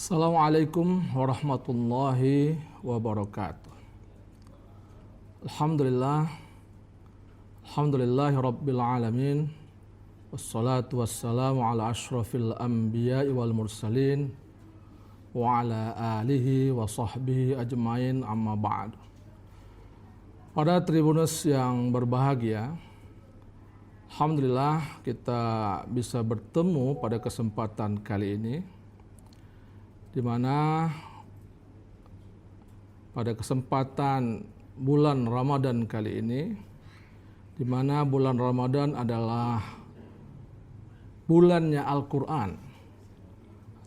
Assalamualaikum warahmatullahi wabarakatuh. Alhamdulillahi rabbil alamin. Wassalatu wassalamu ala ashrafil anbiya'i wal mursalin wa ala alihi wa sahbihi ajmain, amma ba'du. Para Tribuners yang berbahagia, alhamdulillah kita bisa bertemu pada kesempatan kali ini, di mana pada kesempatan bulan Ramadan kali ini, di mana bulan Ramadan adalah bulannya Al-Quran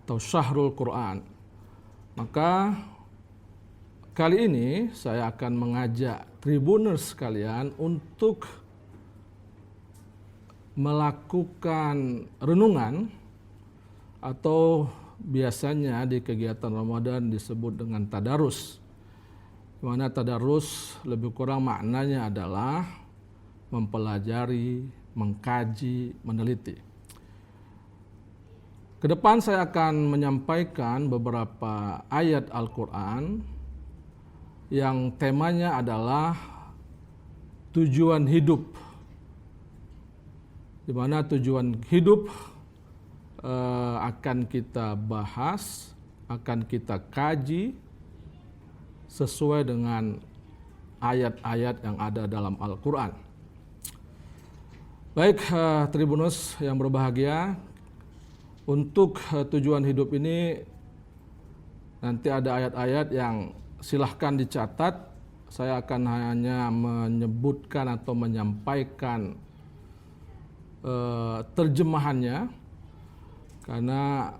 atau Syahrul Quran. Maka kali ini saya akan mengajak Tribuners sekalian untuk melakukan renungan atau biasanya di kegiatan Ramadan disebut dengan tadarus. Di mana tadarus lebih kurang maknanya adalah mempelajari, mengkaji, meneliti. Kedepan saya akan menyampaikan beberapa ayat Al-Quran yang temanya adalah tujuan hidup. Di mana tujuan hidup akan kita bahas, akan kita kaji sesuai dengan ayat-ayat yang ada dalam Al-Quran. Baik, Tribunus yang berbahagia, untuk tujuan hidup ini nanti ada ayat-ayat yang silahkan dicatat. Saya akan hanya menyebutkan atau menyampaikan terjemahannya, karena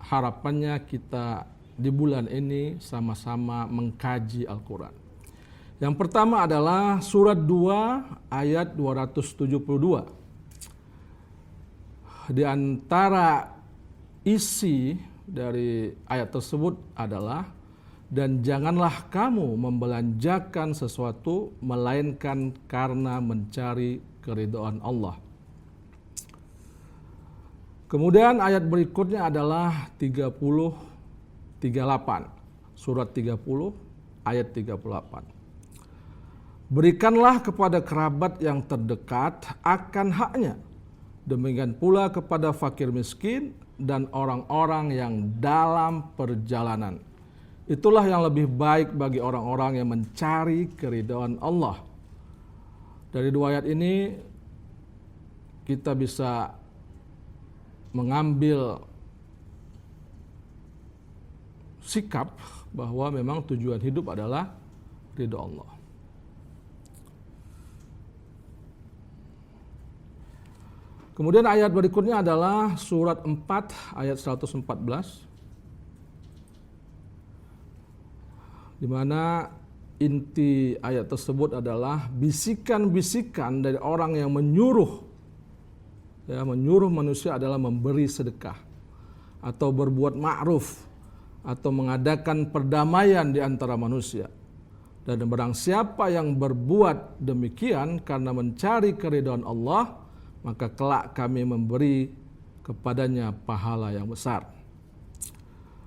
harapannya kita di bulan ini sama-sama mengkaji Al-Quran. Yang pertama adalah surat 2 ayat 272. Di antara isi dari ayat tersebut adalah, dan janganlah kamu membelanjakan sesuatu melainkan karena mencari keridhaan Allah. Kemudian ayat berikutnya adalah 38, surat 30 ayat 38. Berikanlah kepada kerabat yang terdekat akan haknya, demikian pula kepada fakir miskin dan orang-orang yang dalam perjalanan. Itulah yang lebih baik bagi orang-orang yang mencari keridhaan Allah. Dari dua ayat ini kita bisa mengambil sikap bahwa memang tujuan hidup adalah ridha Allah. Kemudian ayat berikutnya adalah surat 4 ayat 114, di mana inti ayat tersebut adalah bisikan-bisikan dari orang yang menyuruh manusia adalah memberi sedekah atau berbuat ma'ruf atau mengadakan perdamaian di antara manusia. Dan barang siapa yang berbuat demikian karena mencari keridhaan Allah, maka kelak kami memberi kepadanya pahala yang besar.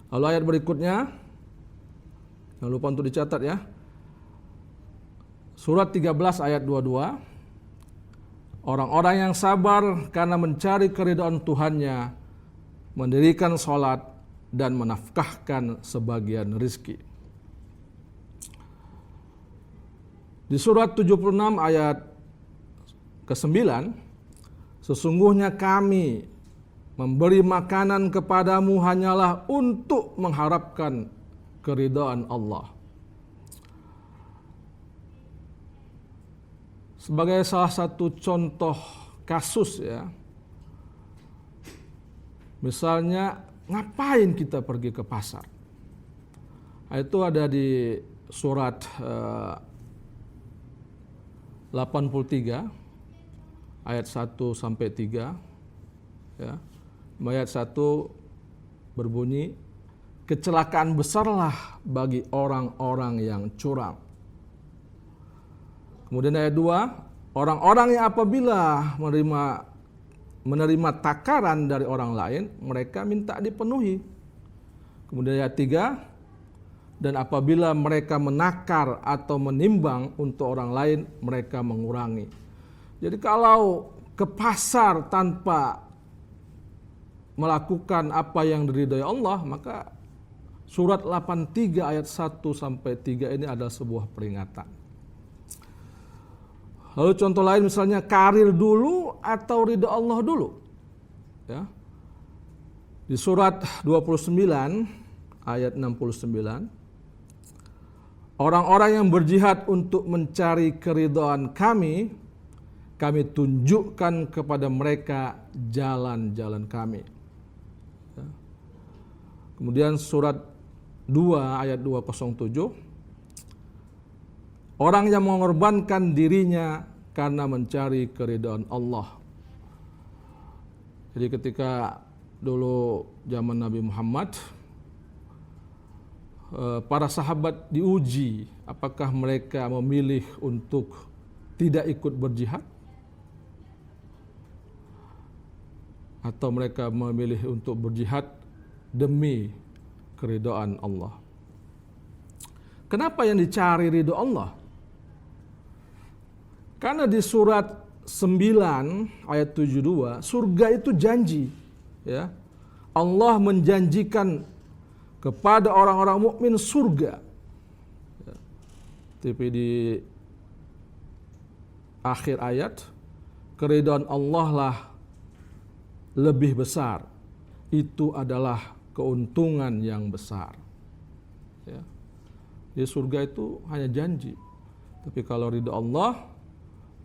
Lalu ayat berikutnya, jangan lupa untuk dicatat ya. Surat 13 ayat 22. Orang-orang yang sabar karena mencari keridhaan Tuhannya, mendirikan sholat dan menafkahkan sebagian rizki. Di surat 76 ayat ke-9, sesungguhnya kami memberi makanan kepadamu hanyalah untuk mengharapkan keridhaan Allah. Sebagai salah satu contoh kasus ya, misalnya ngapain kita pergi ke pasar? Itu ada di surat 83 ayat 1 sampai 3 ya. Ayat 1 berbunyi, kecelakaan besarlah bagi orang-orang yang curang. Kemudian ayat 2, orang-orang yang apabila menerima takaran dari orang lain, mereka minta dipenuhi. Kemudian ayat 3, dan apabila mereka menakar atau menimbang untuk orang lain, mereka mengurangi. Jadi kalau ke pasar tanpa melakukan apa yang diridhai Allah, maka surat 83 ayat 1 sampai 3 ini adalah sebuah peringatan. Lalu contoh lain misalnya karir dulu atau ridha Allah dulu. Ya. Di surat 29 ayat 69, orang-orang yang berjihad untuk mencari keridhaan kami tunjukkan kepada mereka jalan-jalan kami. Ya. Kemudian surat 2 ayat 207, orang yang mengorbankan dirinya karena mencari keridhaan Allah. Jadi ketika dulu zaman Nabi Muhammad, para sahabat diuji apakah mereka memilih untuk tidak ikut berjihad atau mereka memilih untuk berjihad demi keridhaan Allah. Kenapa yang dicari ridho Allah? Karena di surat 9 ayat 72, surga itu janji, ya. Allah menjanjikan kepada orang-orang mukmin surga. Tapi di akhir ayat, keridhaan Allah lah lebih besar. Itu adalah keuntungan yang besar. Ya. Di surga itu hanya janji. Tapi kalau ridha Allah,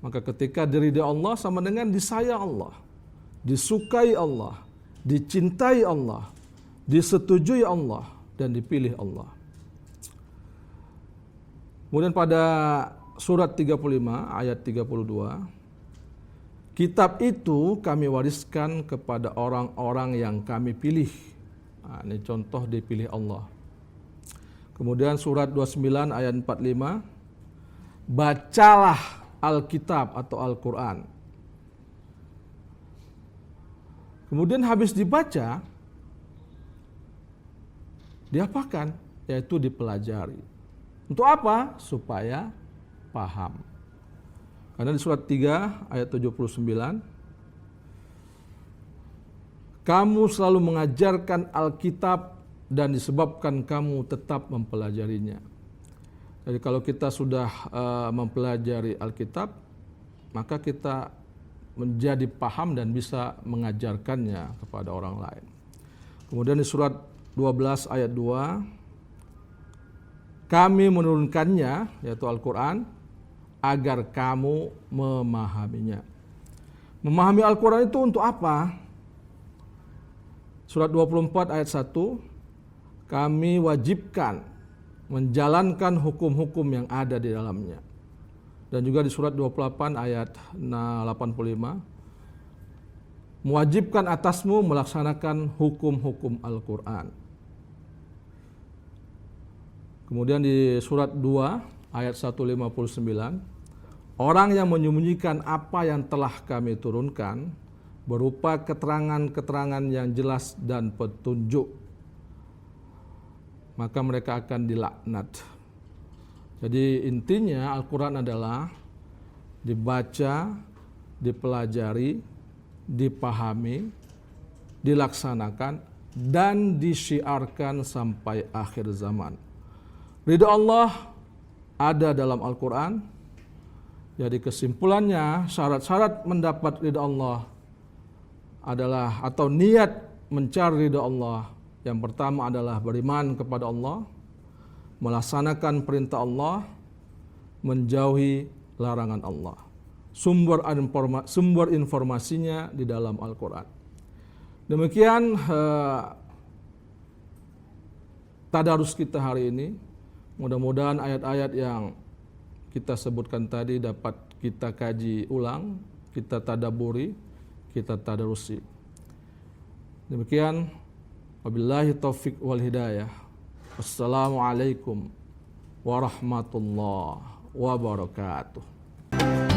maka ketika diridha Allah sama dengan disayang Allah, disukai Allah, dicintai Allah, disetujui Allah, dan dipilih Allah. Kemudian pada surat 35 ayat 32, kitab itu kami wariskan kepada orang-orang yang kami pilih. Nah, ini contoh dipilih Allah. Kemudian surat 29 ayat 45, bacalah Alkitab atau Al-Quran. Kemudian habis dibaca, diapakan? Yaitu dipelajari. Untuk apa? Supaya paham. Karena di surat 3 ayat 79, kamu selalu mengajarkan Alkitab dan disebabkan kamu tetap mempelajarinya. Jadi kalau kita sudah mempelajari Alkitab, maka kita menjadi paham dan bisa mengajarkannya kepada orang lain. Kemudian di surat 12 ayat 2, kami menurunkannya, yaitu Al-Quran, agar kamu memahaminya. Memahami Al-Quran itu untuk apa? Surat 24 ayat 1, kami wajibkan menjalankan hukum-hukum yang ada di dalamnya. Dan juga di surat 28 ayat 85, mewajibkan atasmu melaksanakan hukum-hukum Al-Quran. Kemudian di surat 2 ayat 159, orang yang menyembunyikan apa yang telah kami turunkan berupa keterangan-keterangan yang jelas dan petunjuk, maka mereka akan dilaknat. Jadi intinya Al-Quran adalah dibaca, dipelajari, dipahami, dilaksanakan, dan disyiarkan sampai akhir zaman. Ridha Allah ada dalam Al-Quran. Jadi kesimpulannya, syarat-syarat mendapat ridha Allah adalah, atau niat mencari ridha Allah, yang pertama adalah beriman kepada Allah, melaksanakan perintah Allah, menjauhi larangan Allah. Sumber informasinya di dalam Al-Quran. Demikian tadarus kita hari ini. Mudah-mudahan ayat-ayat yang kita sebutkan tadi dapat kita kaji ulang, kita tadaburi, kita tadarusi. Demikian, wabillahi taufik wal hidayah. Wassalamualaikum warahmatullahi wabarakatuh.